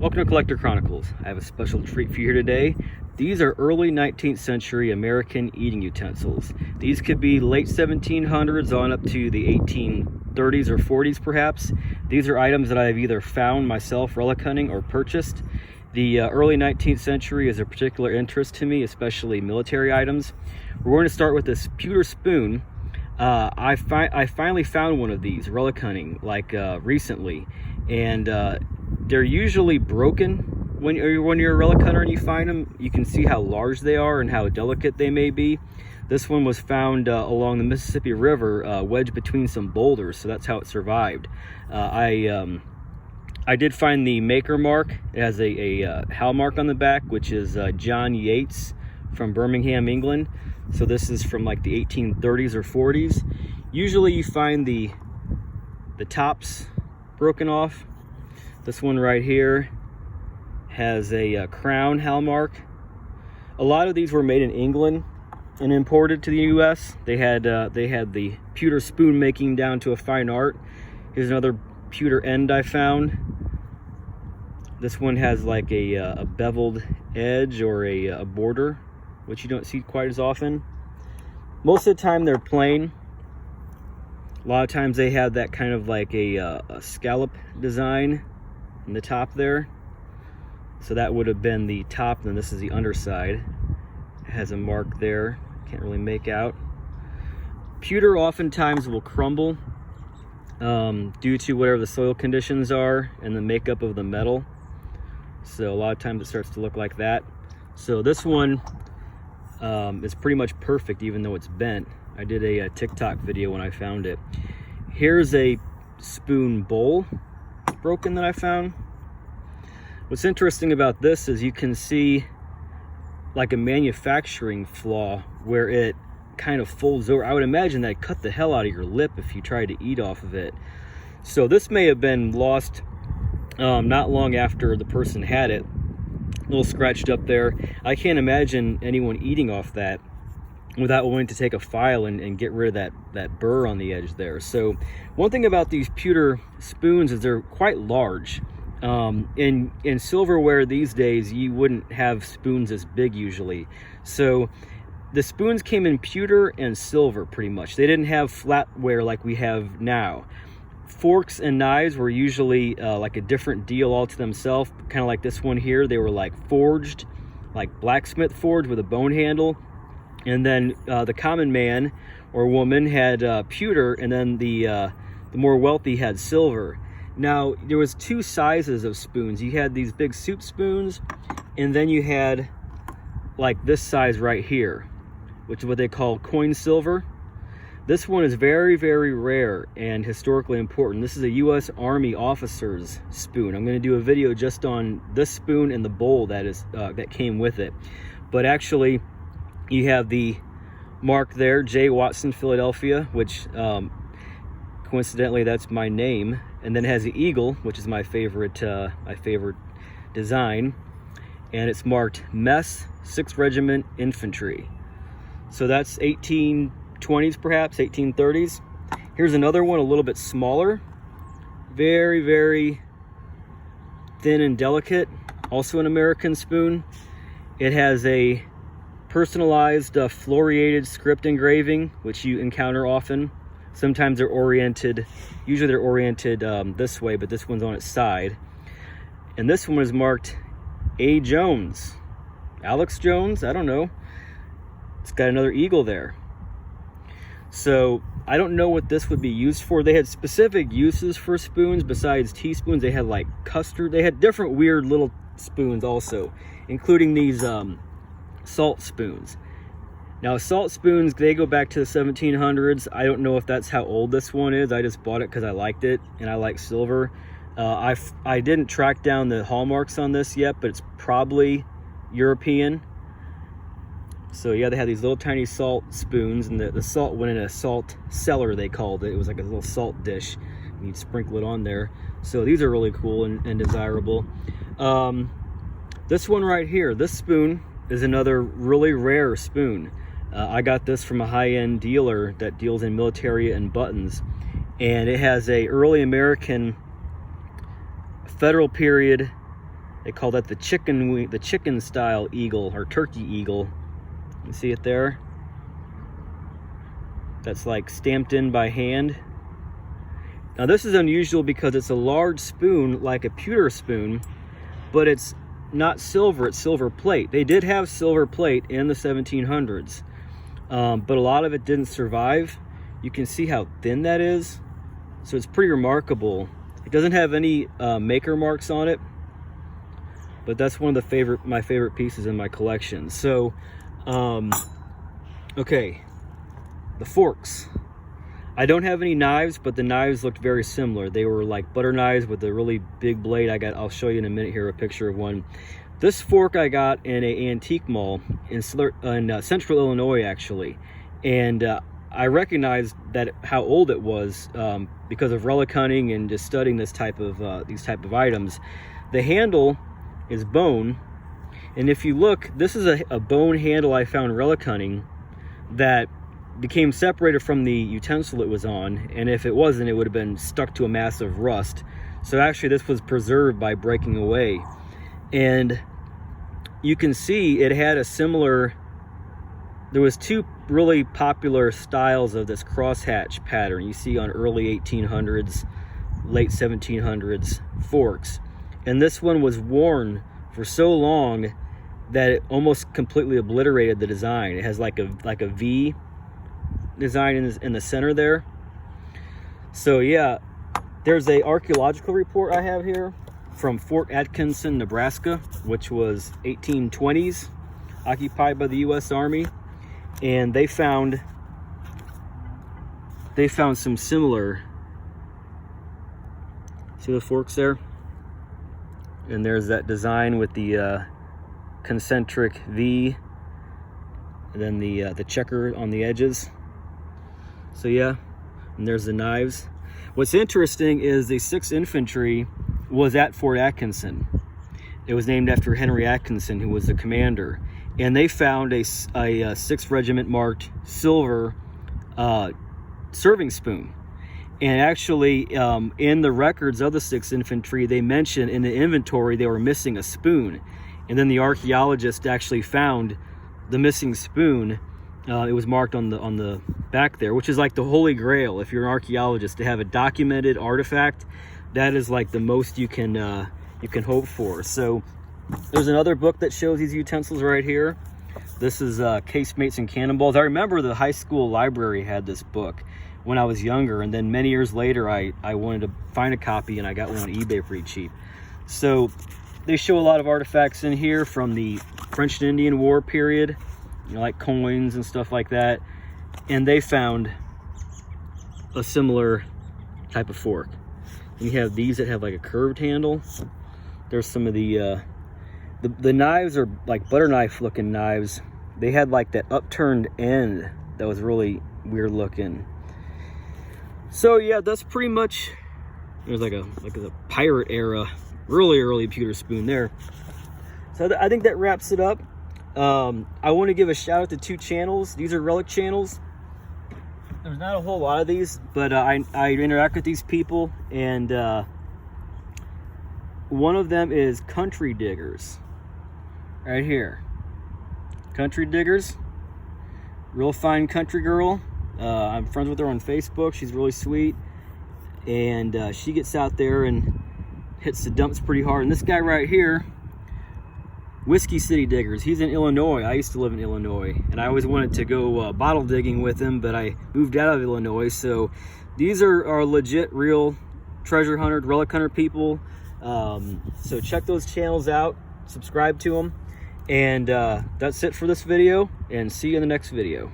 Welcome to Collector Chronicles. I have a special treat for you here today. These are early 19th century American eating utensils. These could be late 1700s on up to the 1830s or 40s perhaps. These are items that I've either found myself relic hunting or purchased. The early 19th century is a particular interest to me, especially military items. We're going to start with this pewter spoon. I finally found one of these relic hunting recently, and they're usually broken when you're a relic hunter and you find them. You can see how large they are and how delicate they may be. This one was found along the Mississippi River, wedged between some boulders, so that's how it survived. I did find the maker mark. It has a hal mark on the back, which is John Yates from Birmingham, England. So this is from like the 1830s or 40s. Usually you find the tops broken off. This one right here has a crown hal mark. A lot of these were made in England and imported to the U.S. They had the pewter spoon making down to a fine art. Here's another pewter end I found. This one has like a beveled edge or a border, which you don't see quite as often. Most of the time they're plain. A lot of times they have that kind of like a scallop design in the top there. So that would have been the top, and then this is the underside. It has a mark there, can't really make out. Pewter oftentimes will crumble due to whatever the soil conditions are and the makeup of the metal. So a lot of times it starts to look like that. So this one is pretty much perfect, even though it's bent. I did a TikTok video when I found it. Here's a spoon bowl broken that I found. What's interesting about this is you can see like a manufacturing flaw where it kind of folds over. I would imagine that cut the hell out of your lip if you tried to eat off of it. So this may have been lost not long after the person had it. A little scratched up there. I can't imagine anyone eating off that without wanting to take a file and get rid of that burr on the edge there. So one thing about these pewter spoons is they're quite large. In silverware these days, you wouldn't have spoons as big usually. So the spoons came in pewter and silver pretty much. They didn't have flatware like we have now. Forks and knives were usually like a different deal all to themselves, kind of like this one here. They were like forged, like blacksmith forged with a bone handle. And then the common man or woman had pewter, and then the more wealthy had silver. Now, there was two sizes of spoons. You had these big soup spoons, and then you had like this size right here, which is what they call coin silver. This one is very, very rare and historically important. This is a U.S. Army officer's spoon. I'm going to do a video just on this spoon and the bowl that came with it. But actually, you have the mark there, J. Watson, Philadelphia, which coincidentally that's my name, and then it has the eagle, which is my favorite design, and it's marked Mess 6th Regiment Infantry. So that's 1820s, perhaps 1830s. Here's another one, a little bit smaller, very, very thin and delicate, also an American spoon. It has a personalized floriated script engraving, which you encounter often. Sometimes they're oriented, usually they're oriented this way, but this one's on its side. And this one is marked A. Jones, Alex Jones, I don't know. It's got another eagle there. So I don't know what this would be used for. They had specific uses for spoons besides teaspoons. They had like custard. They had different weird little spoons also, including these salt spoons. Now salt spoons, they go back to the 1700s. I don't know if that's how old this one is. I just bought it because I liked it and I like silver. I didn't track down the hallmarks on this yet, but it's probably European. So yeah, they had these little tiny salt spoons, and the salt went in a salt cellar, they called it. It was like a little salt dish. You'd sprinkle it on there. So these are really cool and desirable. This one right here, this spoon is another really rare spoon. I got this from a high-end dealer that deals in militaria and buttons, and it has a early American Federal period They call that the chicken style eagle or turkey eagle. You see it there? That's like stamped in by hand. Now this is unusual because it's a large spoon, like a pewter spoon, but it's not silver, it's silver plate. They did have silver plate in the 1700s, but a lot of it didn't survive. You can see how thin that is, so it's pretty remarkable. It doesn't have any maker marks on it, but that's one of my favorite pieces in my collection. So, okay, the forks. I don't have any knives, but the knives looked very similar. They were like butter knives with a really big blade. I'll show you in a minute here a picture of one. This fork I got in an antique mall in central Illinois, actually, and I recognized how old it was because of relic hunting and just studying these type of items. The handle is bone, and if you look, this is a bone handle I found relic hunting that became separated from the utensil it was on, and if it wasn't, it would have been stuck to a massive rust. So actually this was preserved by breaking away, and you can see it had a similar, there was two really popular styles of this crosshatch pattern you see on early 1800s, late 1700s forks, and this one was worn for so long that it almost completely obliterated the design. It has like a V design in the center there. So yeah, there's a archaeological report I have here from Fort Atkinson, Nebraska, which was 1820s, occupied by the U.S. Army, and they found some similar, see the forks there, and there's that design with the concentric V, and then the checker on the edges. So yeah, and there's the knives. What's interesting is the 6th Infantry was at Fort Atkinson. It was named after Henry Atkinson, who was the commander, and they found a 6th Regiment marked silver serving spoon. And actually, in the records of the 6th Infantry, they mentioned in the inventory they were missing a spoon, and then the archaeologist actually found the missing spoon. It was marked on the back there, which is like the holy grail if you're an archaeologist, to have a documented artifact. That is like the most you can hope for. So there's another book that shows these utensils right here. This is Casemates and Cannonballs. I remember the high school library had this book when I was younger, and then many years later I wanted to find a copy, and I got one on eBay pretty cheap. So they show a lot of artifacts in here from the French and Indian War period, you know, like coins and stuff like that, and they found a similar type of fork. And you have these that have like a curved handle. There's some of the knives are like butter knife looking knives. They had like that upturned end that was really weird looking. So yeah, that's pretty much, there's like a pirate era, really early pewter spoon there. So I think that wraps it up. I want to give a shout out to 2 channels. These are relic channels. There's not a whole lot of these, but I interact with these people, and one of them is Country Diggers, right here. Country Diggers, real fine country girl. I'm friends with her on Facebook. She's really sweet, and she gets out there and hits the dumps pretty hard. And this guy right here, Whiskey City Diggers, he's in Illinois. I used to live in Illinois, and I always wanted to go bottle digging with him, but I moved out of Illinois. So these are legit, real treasure hunter, relic hunter people. So check those channels out, subscribe to them, and that's it for this video, and see you in the next video.